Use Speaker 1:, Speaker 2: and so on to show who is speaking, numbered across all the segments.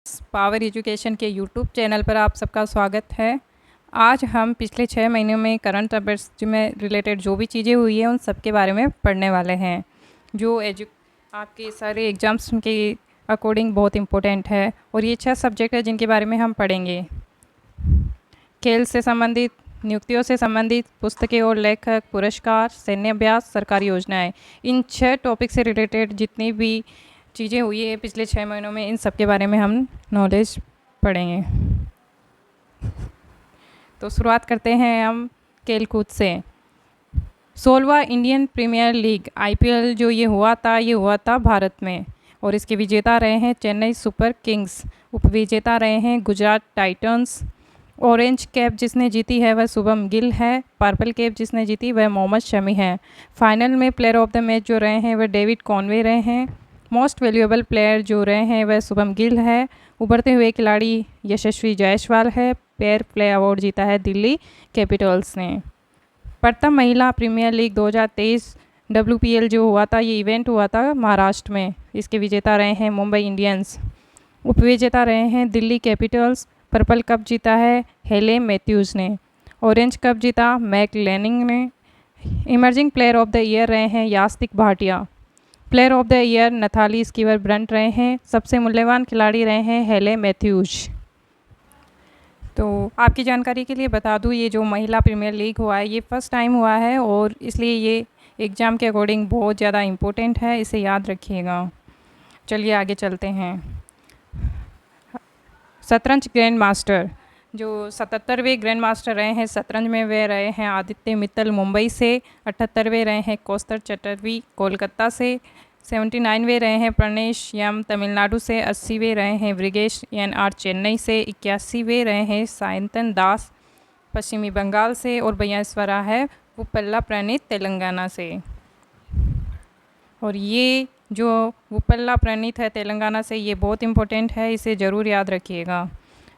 Speaker 1: Power education के YouTube channel पर आप सबका स्वागत है। आज हम पिछले 6 महीनों में करंट अफेयर्स में रिलेटेड जो भी चीज़ें हुई हैं उन सब के बारे में पढ़ने वाले हैं, जो आपके सारे एग्ज़ाम्स के अकॉर्डिंग बहुत इम्पोर्टेंट है। और ये 6 सब्जेक्ट है जिनके बारे में हम पढ़ेंगे। खेल से संबंधित, नियुक्तियों से संबंधित, पुस्तकें और लेखक, पुरस्कार, सैन्य अभ्यास, सरकारी योजनाएं। इन 6 टॉपिक से रिलेटेड जितनी भी चीज़ें हुई है पिछले 6 महीनों में, इन सब के बारे में हम नॉलेज पढ़ेंगे। तो शुरुआत करते हैं हम खेल कूद से। 16वां इंडियन प्रीमियर लीग IPL जो ये हुआ था भारत में, और इसके विजेता रहे हैं चेन्नई सुपर किंग्स। उपविजेता रहे हैं गुजरात टाइटंस। ऑरेंज कैप जिसने जीती है वह शुभम गिल है। पर्पल कैप जिसने जीती वह मोहम्मद शमी है। फाइनल में प्लेयर ऑफ द मैच जो रहे हैं वह डेविड कॉनवे रहे हैं। मोस्ट वैल्यूएबल प्लेयर जो रहे हैं वह शुभम गिल है। उभरते हुए खिलाड़ी यशस्वी जायसवाल है। फेयर प्ले अवार्ड जीता है दिल्ली कैपिटल्स ने। प्रथम महिला प्रीमियर लीग 2023 WPL जो हुआ था, ये इवेंट हुआ था महाराष्ट्र में। इसके विजेता रहे हैं मुंबई इंडियंस। उपविजेता रहे हैं दिल्ली कैपिटल्स। पर्पल कप जीता है हेले मैथ्यूज़ ने। ऑरेंज कप जीता मैक लेनिंग ने। Emerging player of the year रहे हैं Yastika Bhatia. Player of the year Natalie Sciver Brunt रहे हैं। सबसे मूल्यवान खिलाड़ी रहे हैं हेले मैथ्यूज। तो आपकी जानकारी के लिए बता दूं, ये जो महिला प्रीमियर लीग हुआ है ये फर्स्ट टाइम हुआ है, और इसलिए ये एग्ज़ाम के अकॉर्डिंग बहुत ज़्यादा इम्पोर्टेंट है, इसे याद रखिएगा। चलिए आगे चलते हैं। शतरंज ग्रैंड मास्टर जो 77वें ग्रैंड मास्टर रहे हैं शतरंज में, वे रहे हैं आदित्य मित्तल मुंबई से। 78वें रहे हैं कौस्तुभ चटर्जी कोलकाता से। 79वें रहे हैं प्रणेश यम तमिलनाडु से। 80वें रहे हैं ब्रिगेश NR चेन्नई से। 81वें रहे हैं सायंतन दास पश्चिमी बंगाल से। और 82वां रहा है वुप्पला प्रणीत तेलंगाना से। और ये जो वुप्पला प्रणीत है तेलंगाना से, ये बहुत इम्पोर्टेंट है, इसे ज़रूर याद रखिएगा।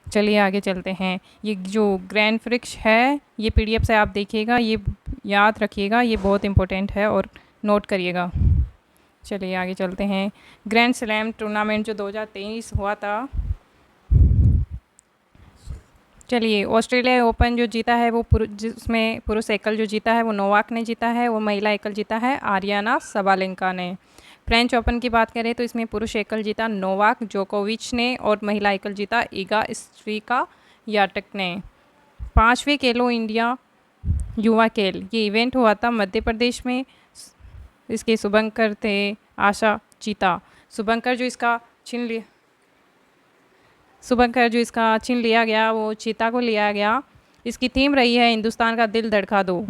Speaker 1: चलिए आगे चलते हैं। ये जो ग्रैंड प्रिक्स है ये PDF से आप देखिएगा, ये याद रखिएगा, ये बहुत इम्पोर्टेंट है और नोट करिएगा। चलिए आगे चलते हैं। ग्रैंड स्लैम टूर्नामेंट जो 2023 हुआ था, चलिए ऑस्ट्रेलिया ओपन जो जीता है वो जिसमें पुरुष एकल जो जीता है वो नोवाक ने जीता है, और महिला एकल जीता है आर्याना सबालेंका ने। फ्रेंच ओपन की बात करें तो इसमें पुरुष एकल जीता नोवाक जोकोविच ने, और महिला एकल जीता ईगा स्वियाटेक ने। 5वें खेलो इंडिया युवा खेल ये इवेंट हुआ था मध्य प्रदेश में। इसके शुभंकर थे आशा चीता। शुभंकर जो इसका छीन लिया गया वो चीता को लिया गया। इसकी थीम रही है हिंदुस्तान का दिल धड़का दो।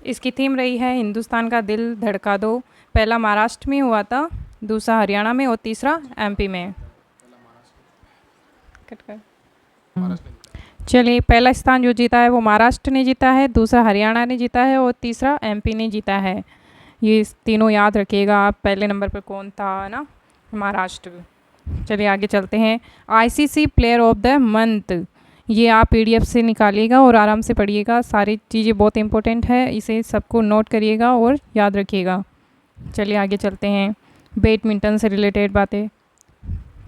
Speaker 1: इसकी थीम रही है हिंदुस्तान का दिल धड़का दो। पहला महाराष्ट्र में हुआ था, दूसरा हरियाणा में और तीसरा MP में। चलिए पहला स्थान जो जीता है वो महाराष्ट्र ने जीता है, दूसरा हरियाणा ने जीता है और तीसरा MP ने जीता है। ये तीनों याद रखिएगा आप। पहले नंबर पर कौन था ना, महाराष्ट्र। चलिए आगे चलते हैं। ICC player of the month ये आप PDF से निकालिएगा और आराम से पढ़िएगा। सारी चीज़ें बहुत इंपॉर्टेंट है, इसे सबको नोट करिएगा और याद रखिएगा। चलिए आगे चलते हैं। बैडमिंटन से रिलेटेड बातें।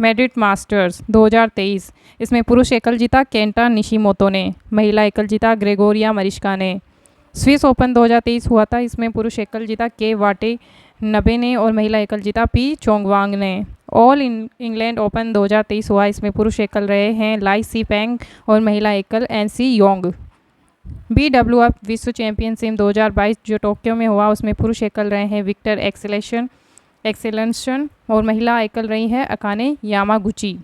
Speaker 1: मैड्रिड मास्टर्स 2023 इसमें पुरुष एकल जीता केंटा निशिमोतो ने। महिला एकल जीता ग्रेगोरिया मरिस्का ने। स्विस ओपन 2023 हुआ था, इसमें पुरुष एकल जीता के वाटे नबे ने, और महिला एकल जीता पी चोंगवांग ने। ऑल इंग्लैंड ओपन 2023 हुआ, इसमें पुरुष एकल रहे हैं लाई सी पेंग और महिला एकल NC योंग। BWF विश्व चैंपियनशिप 2022 जो टोक्यो में हुआ, उसमें पुरुष एकल रहे हैं विक्टर एक्सेलेंशन और महिला एकल रही है अकाने यामागुची।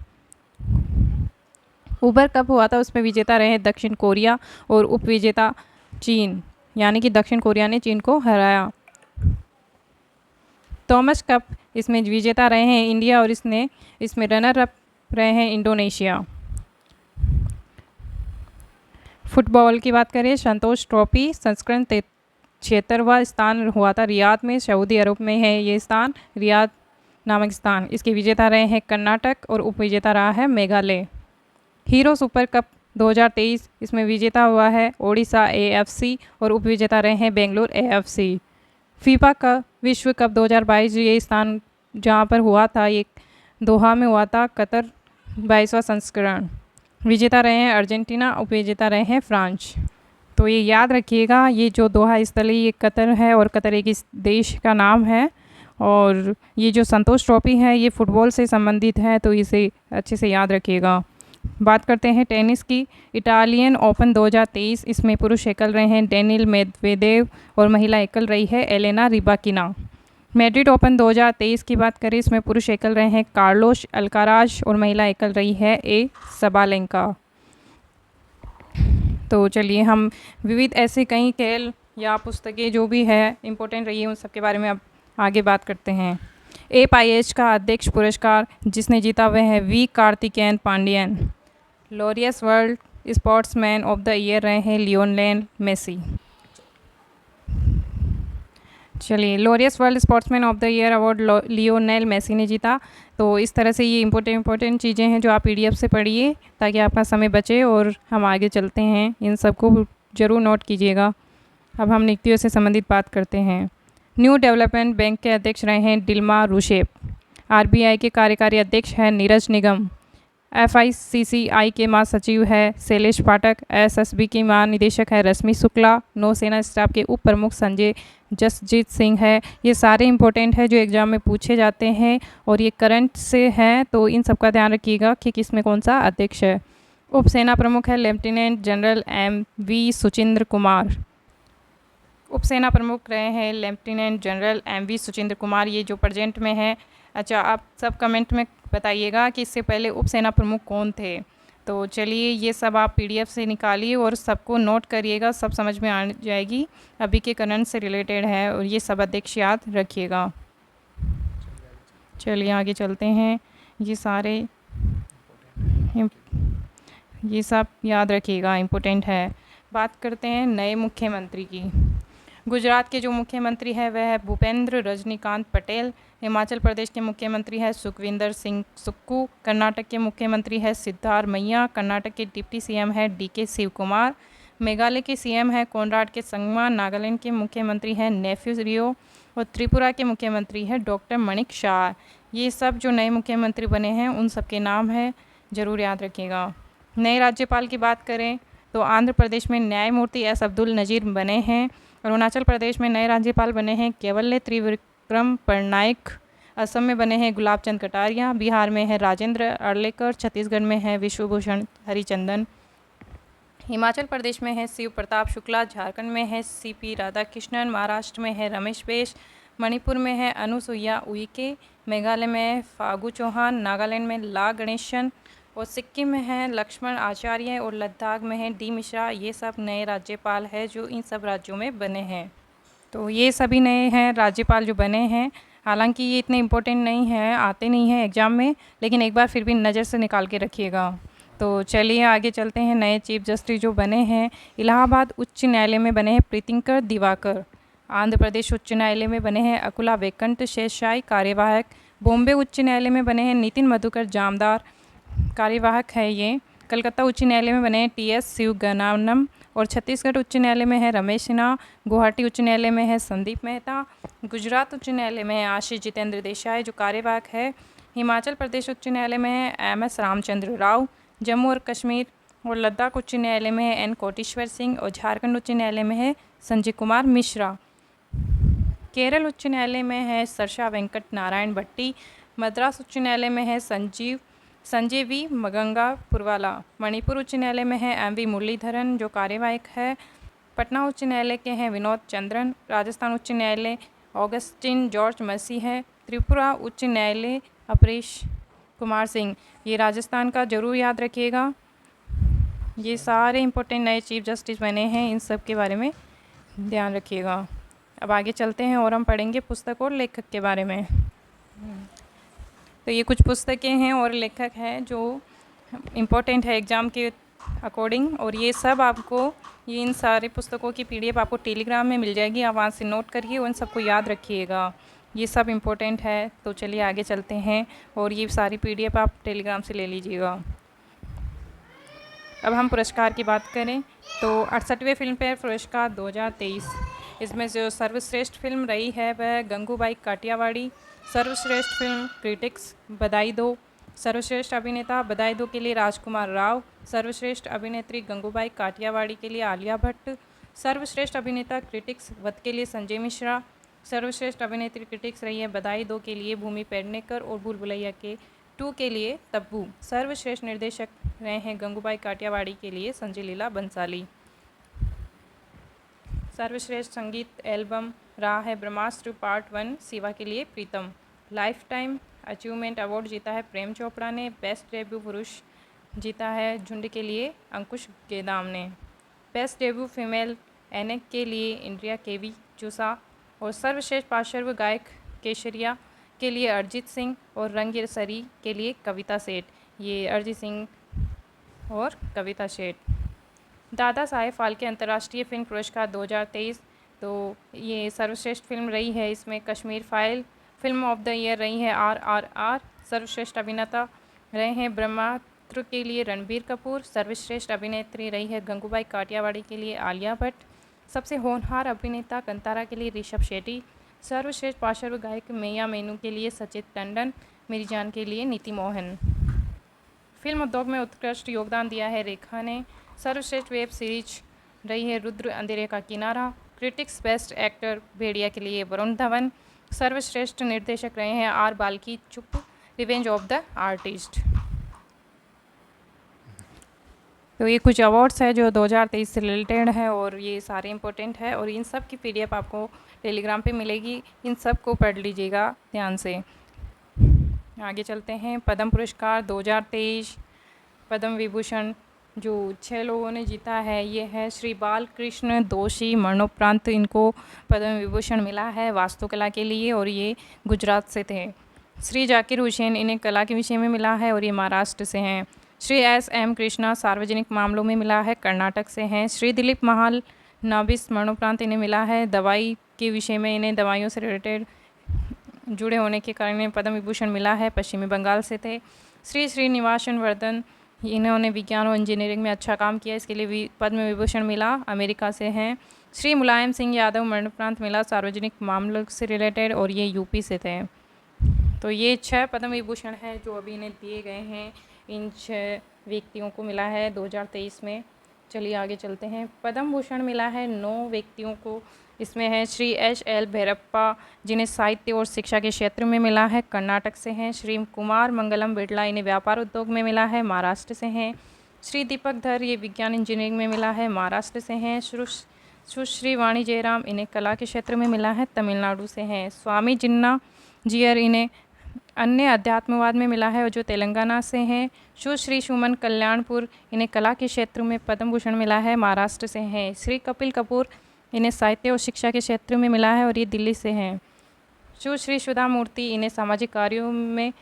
Speaker 1: उबर कप हुआ था, उसमें विजेता रहे दक्षिण कोरिया और उपविजेता चीन, यानी कि दक्षिण कोरिया ने चीन को हराया। थॉमस कप इसमें विजेता रहे हैं इंडिया, और इसमें रनर अप रहे हैं इंडोनेशिया। फुटबॉल की बात करें, संतोष ट्रॉफी संस्करण 76वां स्थान हुआ था रियाद में, सऊदी अरब में है ये स्थान, रियाद नामक स्थान। इसके विजेता रहे हैं कर्नाटक और उपविजेता रहा है मेघालय। हीरो सुपर कप 2023 इसमें विजेता हुआ है ओडिशा AFC और उपविजेता रहे हैं बेंगलुरु AFC। फीफा का विश्व कप 2022 ये स्थान जहाँ पर हुआ था, ये दोहा में हुआ था, कतर 22वां संस्करण। विजेता रहे हैं अर्जेंटीना, उपविजेता रहे हैं फ्रांस। तो ये याद रखिएगा, ये जो दोहा स्थली ये कतर है और कतर एक इस देश का नाम है। और ये जो संतोष ट्रॉफी है ये फुटबॉल से संबंधित है, तो इसे अच्छे से याद रखिएगा। बात करते हैं टेनिस की। इटालियन ओपन 2023, इसमें पुरुष एकल रहे हैं डेनिल मेदवेदेव और महिला एकल रही है एलेना रिबाकिना। मैड्रिड ओपन 2023 की बात करें, इसमें पुरुष एकल रहे हैं कार्लोस अल्काराज और महिला एकल रही है ए सबालेंका। तो चलिए हम विविध ऐसे कई खेल या पुस्तकें जो भी है इम्पोर्टेंट रही है उन सब के बारे में अब आगे बात करते हैं। AIH का अध्यक्ष पुरस्कार जिसने जीता वह है V Karthikeyan Pandian. Laureus world sportsman of the year रहे हैं लियोनेल मेसी। चलिए, Laureus world sportsman of the year award Lionel Messi ने जीता। तो इस तरह से ये इम्पोर्टेंट चीज़ें हैं जो आप PDF से पढ़िए ताकि आपका समय बचे और हम आगे चलते हैं। इन सबको ज़रूर नोट कीजिएगा। अब हम नीतियों से संबंधित बात करते हैं। न्यू डेवलपमेंट बैंक के अध्यक्ष रहे हैं डिल्मा रूसेफ। RBI के कार्यकारी अध्यक्ष हैं नीरज निगम। FICCI के महासचिव है शैलेश पाठक। SSB की महानिदेशक है रश्मि शुक्ला। नौसेना स्टाफ के उप प्रमुख संजय जसजीत सिंह है। ये सारे इंपॉर्टेंट है जो एग्जाम में पूछे जाते हैं और ये करंट से हैं, तो इन सब का ध्यान रखिएगा कि किस में कौन सा अध्यक्ष है। उप सेना प्रमुख है lieutenant general MV Suchindra Kumar. उप सेना प्रमुख रहे हैं lieutenant general MV Suchindra Kumar, ये जो प्रेजेंट में है। अच्छा, आप सब कमेंट में बताइएगा कि इससे पहले उप सेना प्रमुख कौन थे। तो चलिए ये सब आप PDF से निकालिए और सबको नोट करिएगा, सब समझ में आ जाएगी। अभी के करंट से रिलेटेड है और ये सब अध्यक्ष याद रखिएगा। चलिए आगे चलते हैं। ये सब याद रखिएगा, इम्पोर्टेंट है। बात करते हैं नए मुख्यमंत्री की। गुजरात के जो मुख्यमंत्री है वह है भूपेंद्र रजनीकांत पटेल। हिमाचल प्रदेश के मुख्यमंत्री है सुखविंदर सिंह सुक्खू। कर्नाटक के मुख्यमंत्री है सिद्धारमैया। कर्नाटक के डिप्टी CM है DK शिव कुमार। मेघालय के CM है कोनराड के संगमा। नागालैंड के मुख्यमंत्री हैं नेफ्यू रियो और त्रिपुरा के मुख्यमंत्री है डॉक्टर मणिक शाह। ये सब जो नए मुख्यमंत्री बने हैं उन सब के नाम है, ज़रूर याद रखिएगा। नए राज्यपाल की बात करें तो आंध्र प्रदेश में न्यायमूर्ति S अब्दुल नज़ीर बने हैं। अरुणाचल प्रदेश में नए राज्यपाल बने हैं केवल्य त्रिविक्रम पटनायक। असम में बने हैं गुलाब चंद कटारिया। बिहार में है राजेंद्र अर्लेकर। छत्तीसगढ़ में है विश्वभूषण हरिचंदन। हिमाचल प्रदेश में है शिव प्रताप शुक्ला। झारखंड में है CP राधाकृष्णन। महाराष्ट्र में है रमेश बैस। मणिपुर में है अनुसुईया उइके। मेघालय में है फागू चौहान। नागालैंड में ला गणेशन और सिक्किम में है लक्ष्मण आचार्य और लद्दाख में है D मिश्रा। ये सब नए राज्यपाल हैं जो इन सब राज्यों में बने हैं। तो ये सभी नए हैं राज्यपाल जो बने हैं। हालांकि ये इतने इम्पोर्टेंट नहीं है, आते नहीं हैं एग्ज़ाम में, लेकिन एक बार फिर भी नज़र से निकाल के रखिएगा। तो चलिए आगे चलते हैं। नए चीफ जस्टिस जो बने हैं, इलाहाबाद उच्च न्यायालय में बने हैं प्रीतिंकर दिवाकर। आंध्र प्रदेश उच्च न्यायालय में बने हैं अकुला वेंकट शेषाई कार्यवाहक। बॉम्बे उच्च न्यायालय में बने हैं नितिन मधुकर जामदार, कार्यवाहक है ये। कलकत्ता उच्च न्यायालय में बने हैं TS शिवगनानम और छत्तीसगढ़ उच्च न्यायालय में है रमेश सिन्हा। गुवाहाटी उच्च न्यायालय में है संदीप मेहता। गुजरात उच्च न्यायालय में है आशीष जितेंद्र देसाई जो कार्यवाहक है। हिमाचल प्रदेश उच्च न्यायालय में है MS रामचंद्र राव। जम्मू और कश्मीर और लद्दाख उच्च न्यायालय में है N कोटेश्वर सिंह और झारखंड उच्च न्यायालय में है संजय कुमार मिश्रा। केरल उच्च न्यायालय में है सरसा वेंकट नारायण भट्टी। मद्रास उच्च न्यायालय में है संजय V मगंगा पुरवाला। मणिपुर उच्च न्यायालय में है MV मुरलीधरन जो कार्यवाहक है। पटना उच्च न्यायालय के हैं विनोद चंद्रन। राजस्थान उच्च न्यायालय ऑगस्टिन जॉर्ज मसी है। त्रिपुरा उच्च न्यायालय अपरेश कुमार सिंह। ये राजस्थान का ज़रूर याद रखिएगा। ये सारे इंपॉर्टेंट नए चीफ जस्टिस बने हैं, इन सब के बारे में ध्यान रखिएगा। अब आगे चलते हैं और हम पढ़ेंगे पुस्तक और लेखक के बारे में। तो ये कुछ पुस्तकें हैं और लेखक हैं जो इम्पोर्टेंट है एग्ज़ाम के अकॉर्डिंग, और ये सब आपको इन सारे पुस्तकों की PDF आपको टेलीग्राम में मिल जाएगी। आप वहाँ से नोट करिए, उन सबको याद रखिएगा। ये सब इम्पोर्टेंट है। तो चलिए आगे चलते हैं और ये सारी PDF आप टेलीग्राम से ले लीजिएगा। अब हम पुरस्कार की बात करें तो 68वें फिल्म फेयर पुरस्कार 2023, इसमें जो सर्वश्रेष्ठ फिल्म रही है वह गंगूबाई काठियावाड़ी। सर्वश्रेष्ठ फिल्म क्रिटिक्स बधाई दो। सर्वश्रेष्ठ अभिनेता बधाई दो के लिए राजकुमार राव। सर्वश्रेष्ठ अभिनेत्री गंगूबाई काठियावाड़ी के लिए आलिया भट्ट। सर्वश्रेष्ठ अभिनेता क्रिटिक्स वध के लिए संजय मिश्रा। सर्वश्रेष्ठ अभिनेत्री क्रिटिक्स रही है बधाई दो के लिए भूमि पेडनेकर और भूल भुलैया के 2 के लिए तब्बू। सर्वश्रेष्ठ निर्देशक रहे हैं गंगूबाई काठियावाड़ी के लिए संजय लीला बंसाली। सर्वश्रेष्ठ संगीत एल्बम रहा है ब्रह्मास्त्र पार्ट 1 शिवा के लिए प्रीतम। लाइफ टाइम अचीवमेंट अवार्ड जीता है प्रेम चोपड़ा ने। बेस्ट डेब्यू पुरुष जीता है झुंड के लिए अंकुश गेदाम ने। बेस्ट डेब्यू फीमेल एनेक के लिए इंद्रिया केवी चूसा। और सर्वश्रेष्ठ पार्श्व गायक केशरिया के लिए अरिजीत सिंह और रंगसरी के लिए कविता सेठ। ये अरिजीत सिंह और कविता सेठ। दादा साहेब फाल्के अंतर्राष्ट्रीय फिल्म पुरस्कार 2023, तो ये सर्वश्रेष्ठ फिल्म रही है। इसमें Kashmir file. Film of the year रही है RRR। सर्वश्रेष्ठ अभिनेता रहे हैं ब्रह्मास्त्र के लिए रणबीर कपूर। सर्वश्रेष्ठ अभिनेत्री रही है गंगूबाई काठियावाड़ी के लिए आलिया भट्ट। सबसे होनहार अभिनेता कंतारा के लिए ऋषभ शेट्टी। सर्वश्रेष्ठ पार्श्व गायक मैया मेनू के लिए सचित टंडन। मेरी जान के लिए नीति मोहन। फिल्म उद्योग में उत्कृष्ट योगदान दिया है रेखा ने। सर्वश्रेष्ठ वेब सीरीज रही है रुद्र अंधेरे का किनारा। क्रिटिक्स बेस्ट एक्टर भेड़िया के लिए वरुण धवन। सर्वश्रेष्ठ निर्देशक रहे हैं R बाल्की चुप रिवेंज ऑफ द आर्टिस्ट। तो ये कुछ अवार्ड्स है जो 2023 से रिलेटेड है और ये सारे इम्पोर्टेंट है और इन सब की PDF आपको टेलीग्राम पे मिलेगी। इन सब को पढ़ लीजिएगा ध्यान से। आगे चलते हैं। पद्म पुरस्कार 2023। पद्म विभूषण जो 6 लोगों ने जीता है ये है श्री बालकृष्ण दोषी। मरणोपरांत इनको पद्म विभूषण मिला है वास्तुकला के लिए और ये गुजरात से थे। श्री जाकिर हुसैन इन्हें कला के विषय में मिला है और ये महाराष्ट्र से हैं। श्री SM कृष्णा सार्वजनिक मामलों में मिला है कर्नाटक से हैं। श्री दिलीप महाल नाबिस मरणोपरांत इन्हें मिला है दवाई के विषय में। इन्हें दवाइयों से रिलेटेड जुड़े होने के कारण इन्हें पद्म विभूषण मिला है, पश्चिमी बंगाल से थे। श्री श्रीनिवासन वर्धन इन्होंने विज्ञान और इंजीनियरिंग में अच्छा काम किया, इसके लिए भी पद्म विभूषण मिला, अमेरिका से हैं। श्री मुलायम सिंह यादव मरणोपरांत मिला सार्वजनिक मामलों से रिलेटेड और ये यूपी से थे। तो ये 6 पद्म विभूषण हैं जो अभी इन्हें दिए गए हैं। इन 6 व्यक्तियों को मिला है 2023 में। चलिए आगे चलते हैं। पद्म भूषण मिला है 9 व्यक्तियों को। इसमें है श्री HL भैरप्पा जिन्हें साहित्य और शिक्षा के क्षेत्र में मिला है, कर्नाटक से हैं। श्री कुमार मंगलम बिड़ला इन्हें व्यापार उद्योग में मिला है, महाराष्ट्र से हैं। श्री दीपक धर ये विज्ञान इंजीनियरिंग में मिला है, महाराष्ट्र से हैं। सुश्री वाणी जयराम इन्हें कला के क्षेत्र में मिला है, तमिलनाडु से हैं। स्वामी जिन्ना जियर इन्हें अन्य अध्यात्मवाद में मिला है जो तेलंगाना से हैं। सुश्री सुमन कल्याणपुर इन्हें कला के क्षेत्र में पद्म भूषण मिला है, महाराष्ट्र से हैं। श्री कपिल कपूर इन्हें साहित्य और शिक्षा के क्षेत्र में मिला है और ये दिल्ली से हैं। सुश्री सुधा मूर्ति इन्हें सामाजिक कार्यों में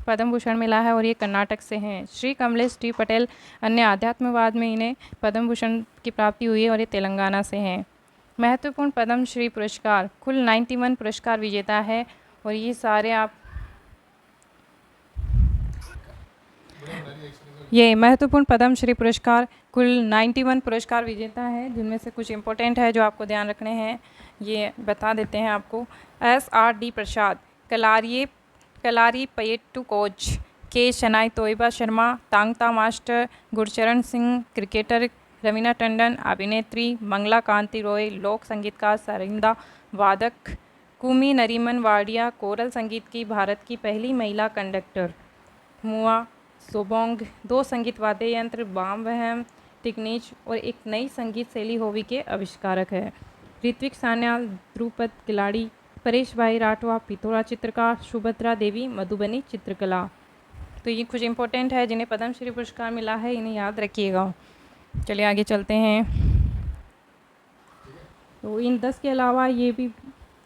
Speaker 1: पद्म भूषण मिला है और ये कर्नाटक से हैं। श्री कमलेश टी पटेल अन्य आध्यात्मवाद में इन्हें पद्म भूषण की प्राप्ति हुई है और ये तेलंगाना से हैं। महत्वपूर्ण पद्म श्री पुरस्कार कुल 91 पुरस्कार विजेता है और ये सारे आप ये महत्वपूर्ण पद्म श्री पुरस्कार कुल 91 पुरस्कार विजेता है, जिनमें से कुछ इम्पोर्टेंट है जो आपको ध्यान रखने हैं, ये बता देते हैं आपको। SRD प्रसाद, कलारी पयेट्टू कोच, के शनाई तोयबा शर्मा, तांगता मास्टर, गुरचरण सिंह, क्रिकेटर रवीना टंडन, अभिनेत्री मंगला कांति रॉय, लोक संगीतकार सरिंदा वादक, कुमी नरीमन वाडिया, कोरल संगीत की भारत की पहली महिला कंडक्टर, मुआ सोबोंग, 2 संगीत वाद्य यंत्र बाम वहम टिकनीच और एक नई संगीत शैली होवी के आविष्कारक है। ऋत्विक सान्याल ध्रुपद खिलाड़ी, परेश भाई राठवा पिथौरा चित्रकार, सुभद्रा देवी मधुबनी चित्रकला। तो ये कुछ इंपॉर्टेंट है जिन्हें पद्मश्री पुरस्कार मिला है, इन्हें याद रखिएगा। चलिए आगे चलते हैं। तो इन 10 के अलावा ये भी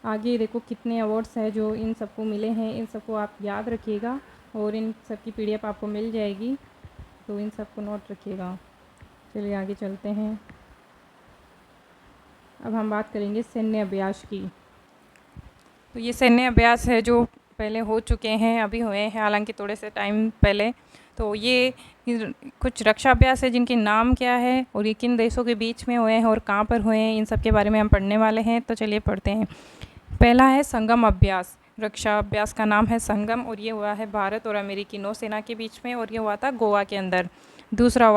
Speaker 1: आगे देखो कितने अवार्ड्स हैं जो इन सबको मिले हैं, इन सबको आप याद रखिएगा और इन सब की PDF आपको मिल जाएगी, तो इन सबको नोट रखिएगा। चलिए आगे चलते हैं। अब हम बात करेंगे सैन्य अभ्यास की। तो ये सैन्य अभ्यास है जो पहले हो चुके हैं, अभी हुए हैं, हालांकि थोड़े से टाइम पहले। तो ये कुछ रक्षा अभ्यास है जिनके नाम क्या है और ये किन देशों के बीच में हुए हैं और कहाँ पर हुए हैं, इन सब के बारे में हम पढ़ने वाले हैं। तो चलिए पढ़ते हैं। पहला है संगम अभ्यास। रक्षा अभ्यास का नाम है संगम, और ये हुआ है भारत और अमेरिकी नौसेना के बीच में, और ये हुआ था गोवा के अंदर। दूसरा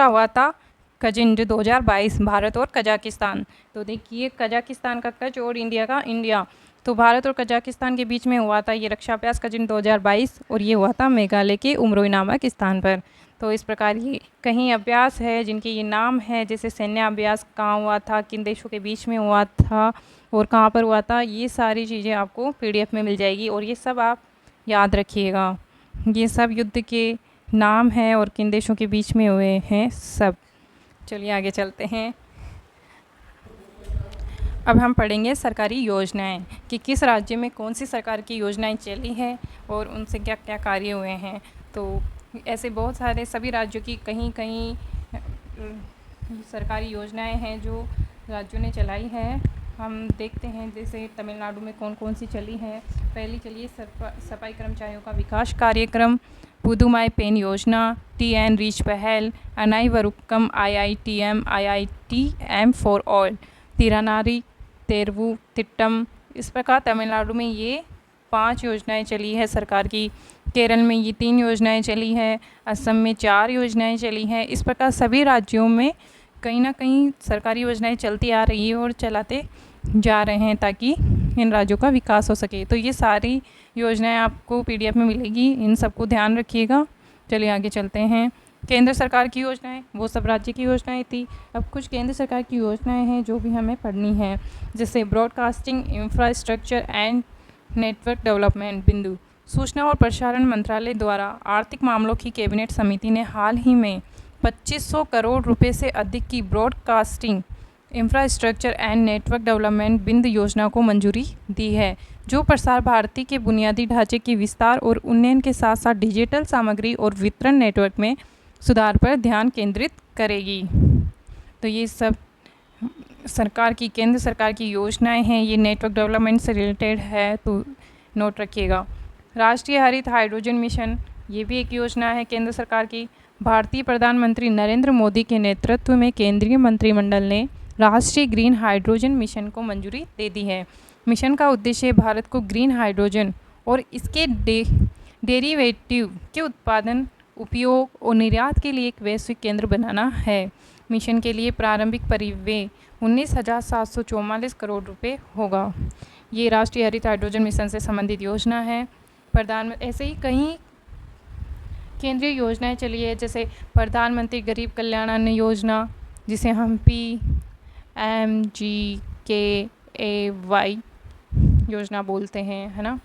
Speaker 1: हुआ था कजिंड 2022, भारत और कजाकिस्तान। तो देखिए, कजाकिस्तान का कज और इंडिया का इंडिया, तो भारत और कजाकिस्तान के बीच में हुआ था ये रक्षा अभ्यास कजिंड 2022, और ये हुआ था मेघालय के उमरोई नामक स्थान पर। तो इस प्रकार ये कहीं अभ्यास है जिनके ये नाम है, जैसे सैन्य अभ्यास कहाँ हुआ था, किन देशों के बीच में हुआ था और कहाँ पर हुआ था, ये सारी चीज़ें आपको PDF में मिल जाएगी, और ये सब आप याद रखिएगा। ये सब युद्ध के नाम हैं और किन देशों के बीच में हुए हैं सब। चलिए आगे चलते हैं। अब हम पढ़ेंगे सरकारी योजनाएं कि किस राज्य में कौन सी सरकार की योजनाएं चली हैं और उनसे क्या क्या कार्य हुए हैं। तो ऐसे बहुत सारे सभी राज्यों की कहीं कहीं सरकारी योजनाएं हैं जो राज्यों ने चलाई है। हम देखते हैं जैसे तमिलनाडु में कौन कौन सी चली हैं। पहली चलिए सफाई कर्मचारियों का विकास कार्यक्रम, पुदुमाई पेन योजना, TN रीच पहल, अनाई वरुक्कम IITM फॉर ऑल, तिरानारी तेरवू तिट्टम। इस प्रकार तमिलनाडु में ये 5 योजनाएं चली है सरकार की। केरल में ये 3 योजनाएं चली है, असम में 4 योजनाएं चली हैं। इस प्रकार सभी राज्यों में कहीं ना कहीं सरकारी योजनाएं चलती आ रही है और चलाते जा रहे हैं ताकि इन राज्यों का विकास हो सके। तो ये सारी योजनाएं आपको PDF में मिलेगी, इन सबको ध्यान रखिएगा। चलिए आगे चलते हैं। केंद्र सरकार की योजनाएं वो सब राज्य की योजनाएं थी। अब कुछ केंद्र सरकार की योजनाएं हैं जो भी हमें पढ़नी है, जैसे broadcasting infrastructure and network development बिंदु। सूचना और प्रसारण मंत्रालय द्वारा आर्थिक मामलों की कैबिनेट समिति ने हाल ही में 2500 करोड़ रुपए से अधिक की broadcasting infrastructure and network development बिंदु योजना को मंजूरी दी है, जो प्रसार भारती के बुनियादी ढांचे के विस्तार और उन्नयन के साथ साथ डिजिटल सामग्री और वितरण नेटवर्क में सुधार पर ध्यान केंद्रित करेगी। तो ये सब केंद्र सरकार की योजनाएं हैं, ये नेटवर्क डेवलपमेंट से रिलेटेड है, तो नोट रखिएगा। राष्ट्रीय हरित हाइड्रोजन मिशन, ये भी एक योजना है केंद्र सरकार की। भारतीय प्रधानमंत्री नरेंद्र मोदी के नेतृत्व में केंद्रीय मंत्रिमंडल ने राष्ट्रीय ग्रीन हाइड्रोजन मिशन को मंजूरी दे दी है। मिशन का उद्देश्य भारत को ग्रीन हाइड्रोजन और इसके डेरिवेटिव के उत्पादन, उपयोग और निर्यात के लिए एक वैश्विक केंद्र बनाना है। मिशन के लिए प्रारंभिक परिव्यय 19,744 करोड़ रुपए होगा। ये राष्ट्रीय हरित हाइड्रोजन मिशन से संबंधित योजना है। ऐसे ही कई केंद्रीय योजनाएं चली है, जैसे प्रधानमंत्री गरीब कल्याण अन्न योजना, जिसे हम PMGKAY योजना बोलते हैं, है ना।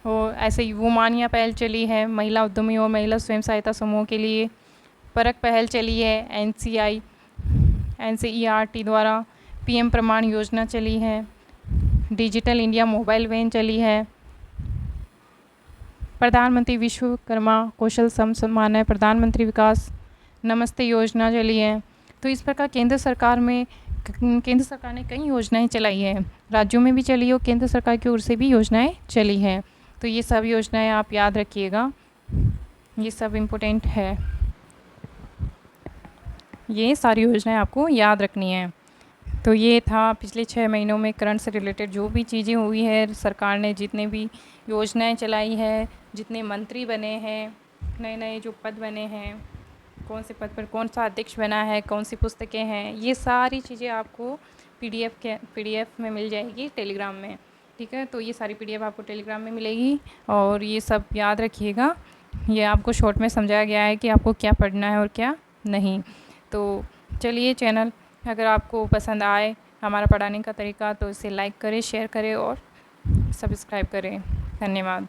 Speaker 1: और ऐसे ही वुमानिया पहल चली है, महिला उद्यमियों और महिला स्वयं सहायता समूहों के लिए। परख पहल चली है NCERT द्वारा। PM प्रमाण योजना चली है। डिजिटल इंडिया मोबाइल वैन चली है। प्रधानमंत्री विश्वकर्मा कौशल सम्मान है। प्रधानमंत्री विकास नमस्ते योजना चली है। तो इस प्रकार केंद्र सरकार ने कई योजनाएं चलाई हैं, राज्यों में भी चली है और केंद्र सरकार की ओर से भी योजनाएं चली हैं। तो ये सब योजनाएं आप याद रखिएगा, ये सब इम्पोर्टेंट है। ये सारी योजनाएं आपको याद रखनी है। तो ये था पिछले 6 महीनों में करंट से रिलेटेड जो भी चीज़ें हुई है, सरकार ने जितने भी योजनाएं चलाई है, जितने मंत्री बने हैं, नए नए जो पद बने हैं, कौन से पद पर कौन सा अध्यक्ष बना है, कौन सी पुस्तकें हैं, ये सारी चीज़ें आपको PDF में मिल जाएगी टेलीग्राम में। ठीक है, तो ये सारी PDF आपको टेलीग्राम में मिलेगी और ये सब याद रखिएगा। ये आपको शॉर्ट में समझाया गया है कि आपको क्या पढ़ना है और क्या नहीं। तो चलिए, चैनल अगर आपको पसंद आए हमारा पढ़ाने का तरीका तो इसे लाइक करें, शेयर करें और सब्सक्राइब करें। धन्यवाद।